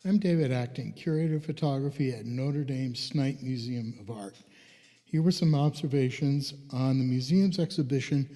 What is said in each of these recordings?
I'm David Acton, Curator of Photography at Notre Dame's Snite Museum of Art. Here were some observations on the museum's exhibition,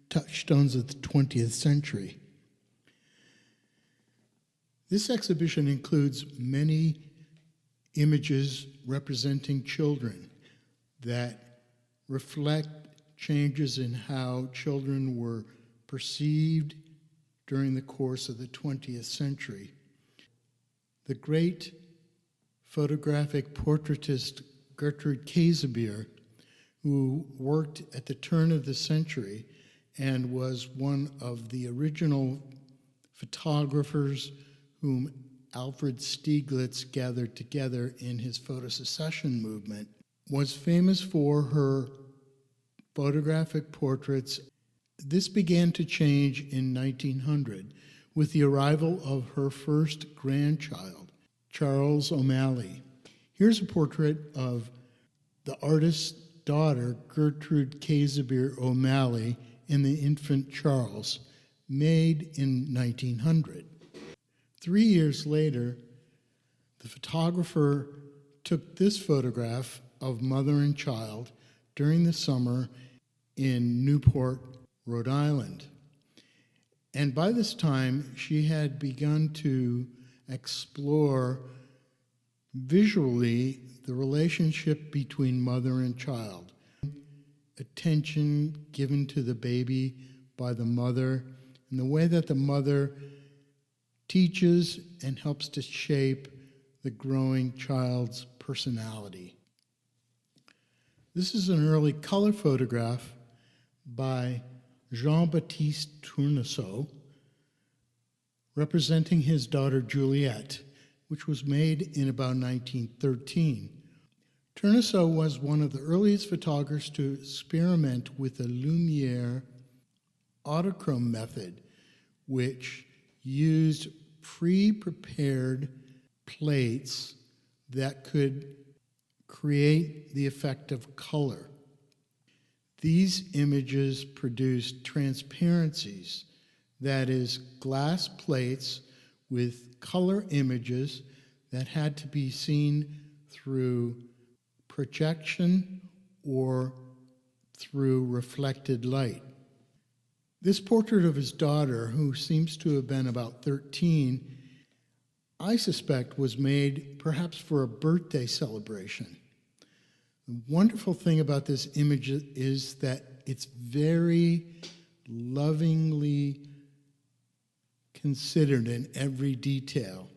Touchstones of the 20th Century. This exhibition includes many images representing children that reflect changes in how children were perceived during the course of the 20th century. The great photographic portraitist Gertrude Kazabir, who worked at the turn of the century and was one of the original photographers whom Alfred Stieglitz gathered together in his photosecession movement, was famous for her photographic portraits. This began to change in 1900 with the arrival of her first grandchild, Charles O'Malley. Here's a portrait of the artist's daughter, Gertrude Kazabir O'Malley, and the infant Charles, made in 1900. 3 years later, the photographer took this photograph of mother and child during the summer in Newport, Rhode Island. And by this time, she had begun to explore visually the relationship between mother and child. Attention given to the baby by the mother, and the way that the mother teaches and helps to shape the growing child's personality. This is an early color photograph by Jean-Baptiste Tunaso, representing his daughter Juliette, which was made in about 1913. Tunaso was one of the earliest photographers to experiment with the Lumiere autochrome method, which used pre-prepared plates that could create the effect of color. These images produced transparencies, that is, glass plates with color images that had to be seen through projection or through reflected light. This portrait of his daughter, who seems to have been about 13, I suspect was made perhaps for a birthday celebration. The wonderful thing about this image is that it's very lovingly considered in every detail.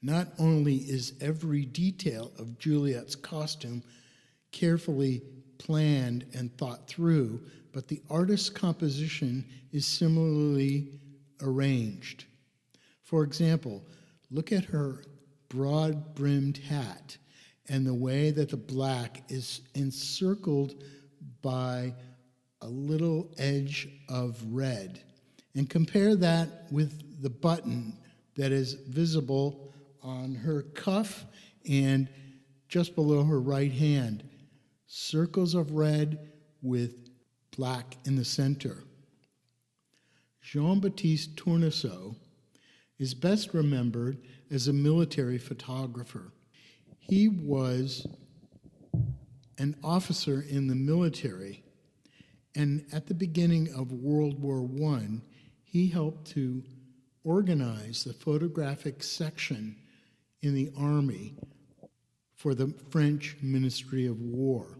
Not only is every detail of Juliette's costume carefully planned and thought through, but the artist's composition is similarly arranged. For example, look at her broad-brimmed hat and the way that the black is encircled by a little edge of red. And compare that with the button that is visible on her cuff and just below her right hand. Circles of red with black in the center. Jean-Baptiste Tunaso is best remembered as a military photographer. He was an officer in the military, and at the beginning of World War I, he helped to organize the photographic section in the Army for the French Ministry of War.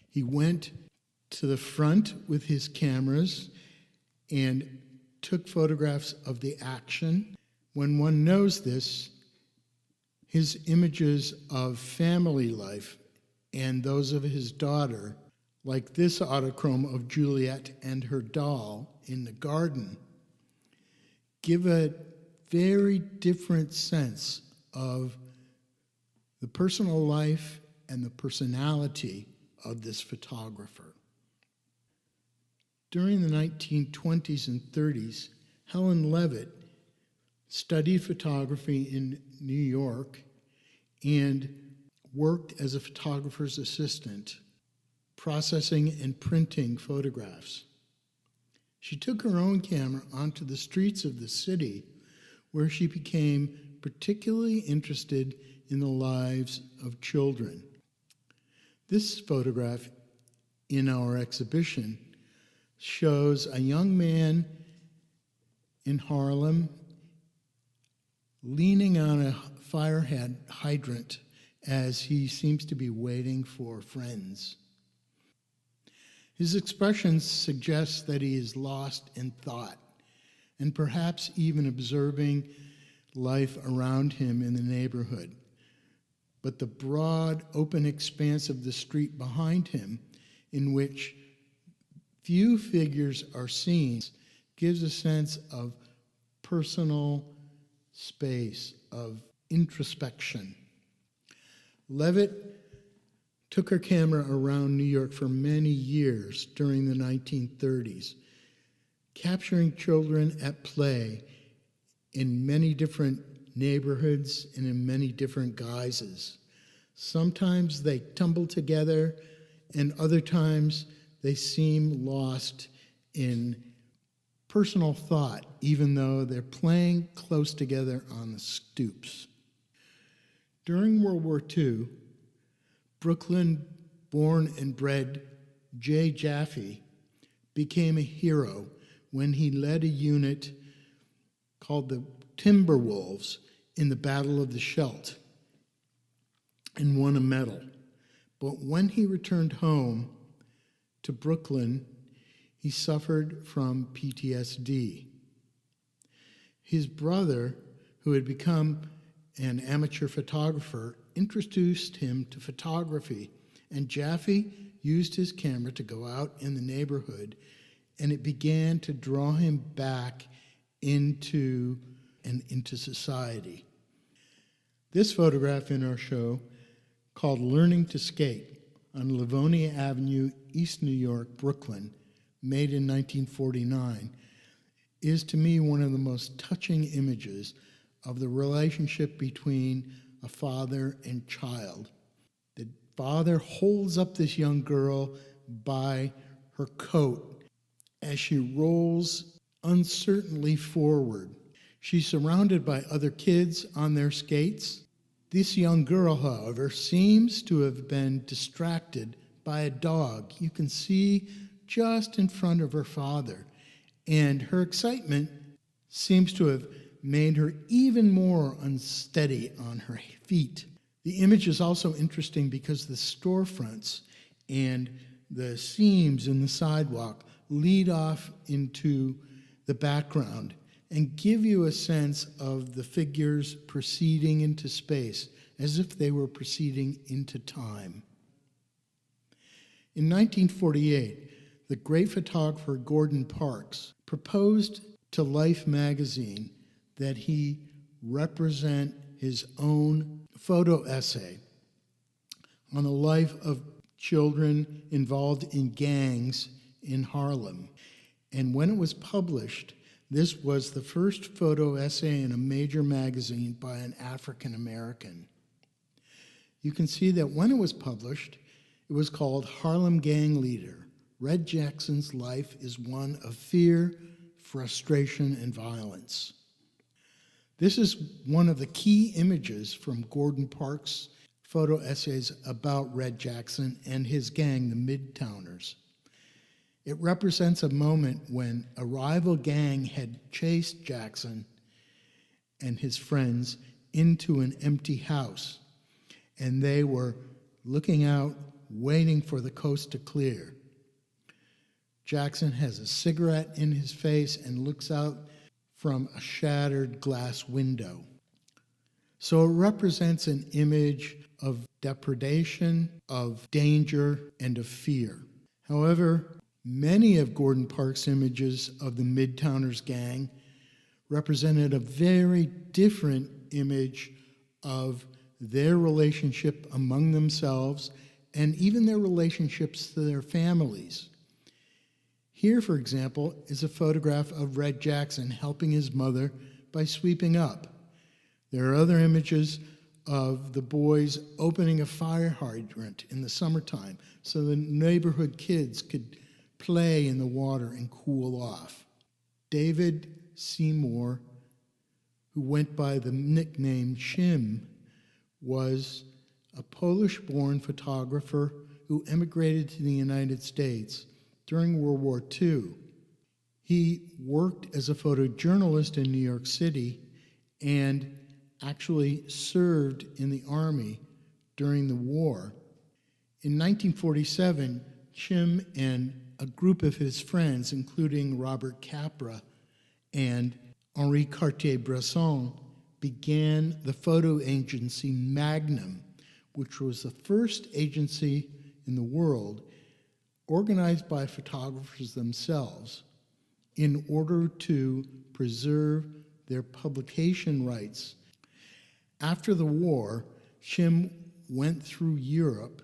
He went to the front with his cameras and took photographs of the action. When one knows this, his images of family life and those of his daughter, like this autochrome of Juliette and her doll in the garden, give a very different sense of the personal life and the personality of this photographer. During the 1920s and 30s, Helen Levitt studied photography in New York and worked as a photographer's assistant, processing and printing photographs. She took her own camera onto the streets of the city, where she became particularly interested in the lives of children. This photograph in our exhibition shows a young man in Harlem leaning on a fire hydrant as he seems to be waiting for friends. His expressions suggest that he is lost in thought and perhaps even observing life around him in the neighborhood. But the broad, open expanse of the street behind him, in which few figures are seen, gives a sense of personal space, of introspection. Levitt took her camera around New York for many years during the 1930s, capturing children at play in many different neighborhoods and in many different guises. Sometimes they tumble together, and other times they seem lost in personal thought, even though they're playing close together on the stoops. During World War II, Brooklyn-born and bred Jay Jaffe became a hero when he led a unit called the Timberwolves in the Battle of the Scheldt and won a medal. But when he returned home to Brooklyn, he suffered from PTSD. His brother, who had become an amateur photographer, introduced him to photography, and Jaffe used his camera to go out in the neighborhood, and it began to draw him back into society. This photograph in our show, called Learning to Skate, on Livonia Avenue, East New York, Brooklyn, made in 1949, is to me one of the most touching images of the relationship between a father and child. The father holds up this young girl by her coat as she rolls uncertainly forward. She's surrounded by other kids on their skates. This young girl, however, seems to have been distracted by a dog you can see just in front of her father, and her excitement seems to have made her even more unsteady on her feet. The image is also interesting because the storefronts and the seams in the sidewalk lead off into the background and give you a sense of the figures proceeding into space, as if they were proceeding into time. In 1948, the great photographer Gordon Parks proposed to Life magazine that he represent his own photo essay on the life of children involved in gangs in Harlem. And when it was published, this was the first photo essay in a major magazine by an African American. You can see that when it was published, it was called Harlem Gang Leader. Red Jackson's life is one of fear, frustration, and violence. This is one of the key images from Gordon Parks' photo essays about Red Jackson and his gang, the Midtowners. It represents a moment when a rival gang had chased Jackson and his friends into an empty house, and they were looking out, waiting for the coast to clear. Jackson has a cigarette in his face and looks out from a shattered glass window. So it represents an image of depredation, of danger, and of fear. However, many of Gordon Parks' images of the Midtowners gang represented a very different image of their relationship among themselves and even their relationships to their families. Here, for example, is a photograph of Red Jackson helping his mother by sweeping up. There are other images of the boys opening a fire hydrant in the summertime so the neighborhood kids could play in the water and cool off. David Seymour who went by the nickname Shim, was a Polish-born photographer who emigrated to the United States during World War II. He worked as a photojournalist in New York City and actually served in the Army during the war. In 1947, Shim and a group of his friends, including Robert Capra and Henri Cartier-Bresson, began the photo agency Magnum, which was the first agency in the world organized by photographers themselves in order to preserve their publication rights. After the war, Shim went through Europe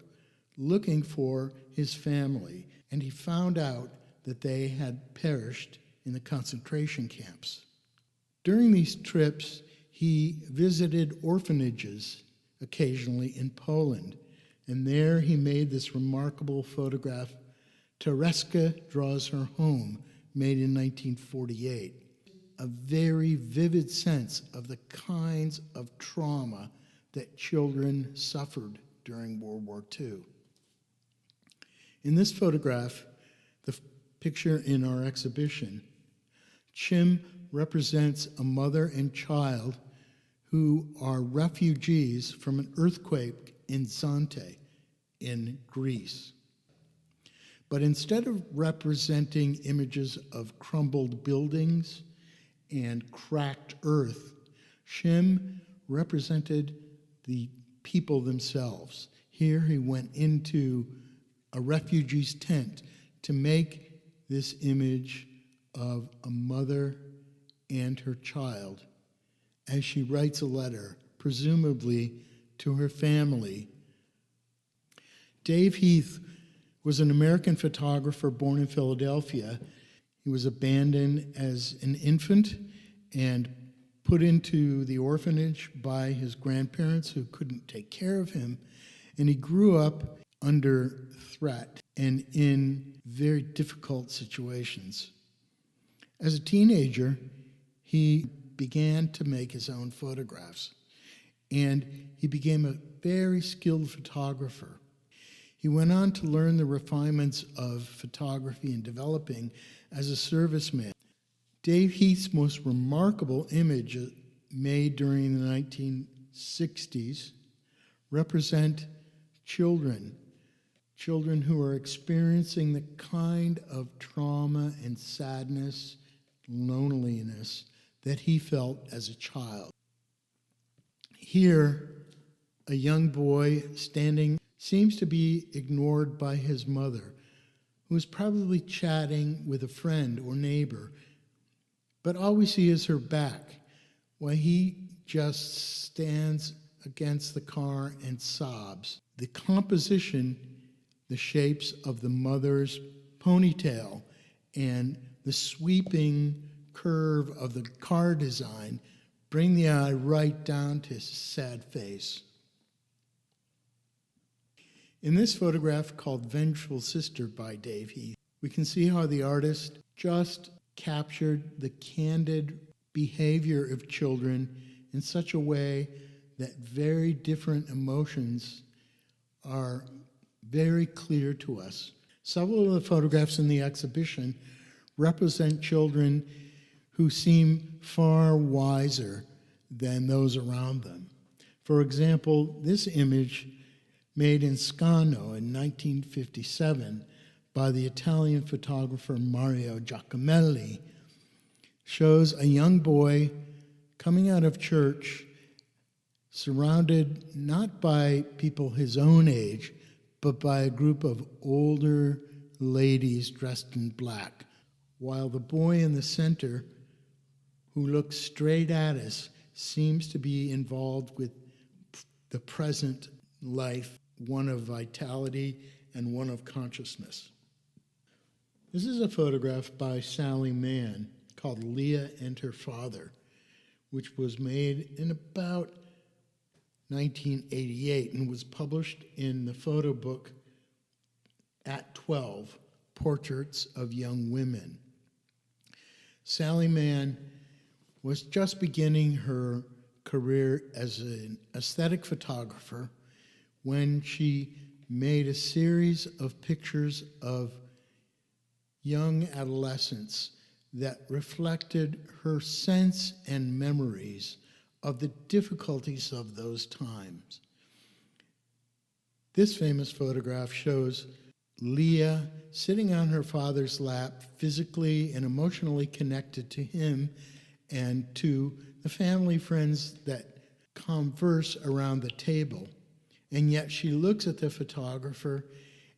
looking for his family, and he found out that they had perished in the concentration camps. During these trips, he visited orphanages occasionally in Poland, and there he made this remarkable photograph, Tereska Draws Her Home, made in 1948. A very vivid sense of the kinds of trauma that children suffered during World War II. In this photograph, the picture in our exhibition, Shim represents a mother and child who are refugees from an earthquake in Zante in Greece. But instead of representing images of crumbled buildings and cracked earth, Shim represented the people themselves. Here he went into a refugee's tent to make this image of a mother and her child as she writes a letter, presumably to her family. Dave Heath was an American photographer born in Philadelphia. He was abandoned as an infant and put into the orphanage by his grandparents who couldn't take care of him. And he grew up under threat and in very difficult situations. As a teenager, he began to make his own photographs, and he became a very skilled photographer. He went on to learn the refinements of photography and developing as a serviceman. Dave Heath's most remarkable image made during the 1960s represent children who are experiencing the kind of trauma and sadness, loneliness that he felt as a child. Here, a young boy standing seems to be ignored by his mother, who is probably chatting with a friend or neighbor, but all we see is her back, while he just stands against the car and sobs. The composition, the shapes of the mother's ponytail, and the sweeping curve of the car design bring the eye right down to his sad face. In this photograph called Vengeful Sister by Dave Heath, we can see how the artist just captured the candid behavior of children in such a way that very different emotions are very clear to us. Several of the photographs in the exhibition represent children who seem far wiser than those around them. For example, this image made in Scano in 1957 by the Italian photographer Mario Giacomelli shows a young boy coming out of church surrounded not by people his own age, but by a group of older ladies dressed in black, while the boy in the center, who looks straight at us, seems to be involved with the present life, one of vitality and one of consciousness. This is a photograph by Sally Mann called Leah and Her Father, which was made in about 1988 and was published in the photo book At 12, Portraits of Young Women. Sally Mann was just beginning her career as an aesthetic photographer when she made a series of pictures of young adolescents that reflected her sense and memories of the difficulties of those times. This famous photograph shows Leah sitting on her father's lap, physically and emotionally connected to him and to the family friends that converse around the table. And yet she looks at the photographer,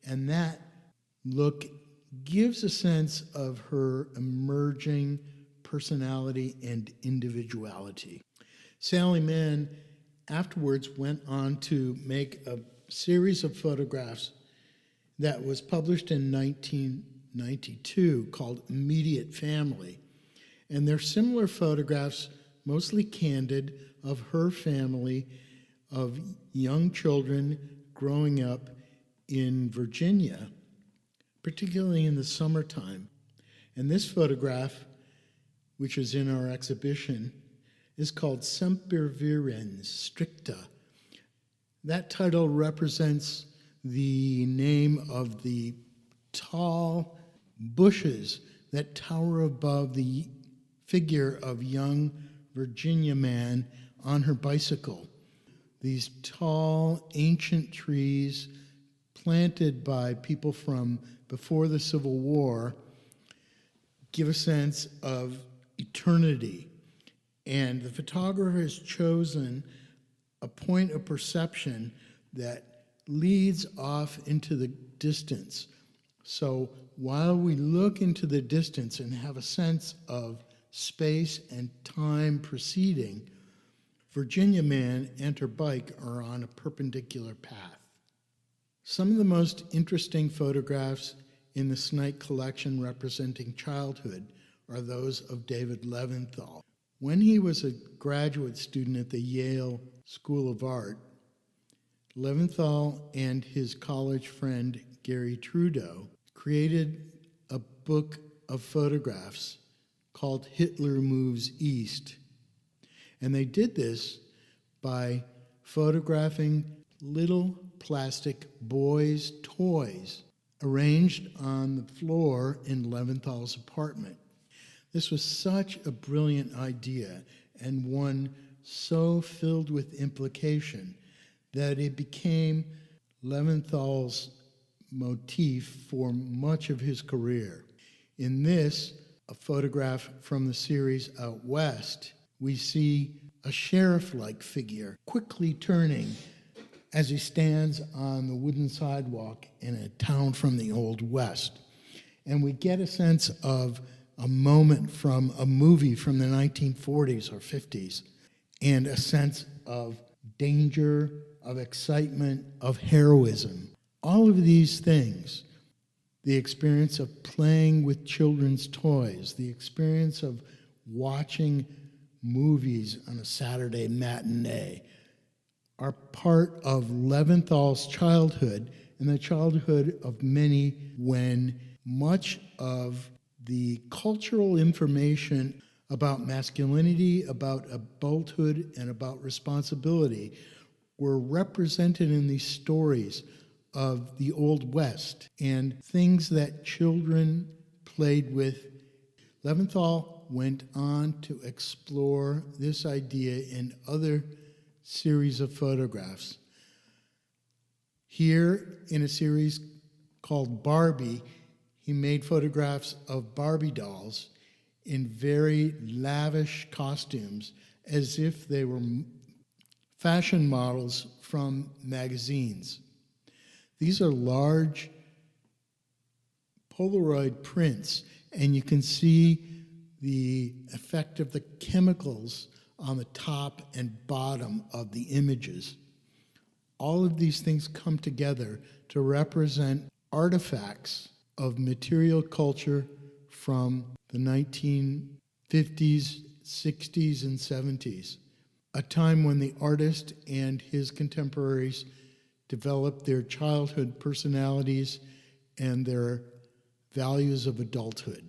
and that look gives a sense of her emerging personality and individuality. Sally Mann afterwards went on to make a series of photographs that was published in 1992 called Immediate Family. And they're similar photographs, mostly candid, of her family, of young children growing up in Virginia, particularly in the summertime. And this photograph, which is in our exhibition, is called Sempervirens Stricta. That title represents the name of the tall bushes that tower above the figure of young Virginia man on her bicycle. These tall, ancient trees planted by people from before the Civil War give a sense of eternity. And the photographer has chosen a point of perception that leads off into the distance. So while we look into the distance and have a sense of space and time proceeding, Virginia man and her bike are on a perpendicular path. Some of the most interesting photographs in the Snite collection representing childhood are those of David Leventhal. When he was a graduate student at the Yale School of Art, Leventhal and his college friend Gary Trudeau created a book of photographs called Hitler Moves East. And they did this by photographing little plastic boys' toys arranged on the floor in Leventhal's apartment. This was such a brilliant idea, and one so filled with implication that it became Leventhal's motif for much of his career. In this, a photograph from the series Out West, we see a sheriff-like figure quickly turning as he stands on the wooden sidewalk in a town from the Old West. And we get a sense of a moment from a movie from the 1940s or 50s, and a sense of danger, of excitement, of heroism. All of these things, the experience of playing with children's toys, the experience of watching movies on a Saturday matinee, are part of Leventhal's childhood and the childhood of many, when much of the cultural information about masculinity, about adulthood, and about responsibility were represented in these stories of the Old West and things that children played with. Leventhal went on to explore this idea in other series of photographs. Here, in a series called Barbie, he made photographs of Barbie dolls in very lavish costumes, as if they were fashion models from magazines. These are large Polaroid prints, and you can see the effect of the chemicals on the top and bottom of the images. All of these things come together to represent artifacts of material culture from the 1950s, 60s, and 70s, a time when the artist and his contemporaries developed their childhood personalities and their values of adulthood.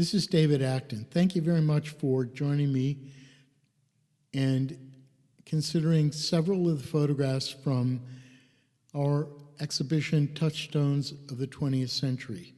This is David Acton. Thank you very much for joining me and considering several of the photographs from our exhibition, Touchstones of the 20th Century.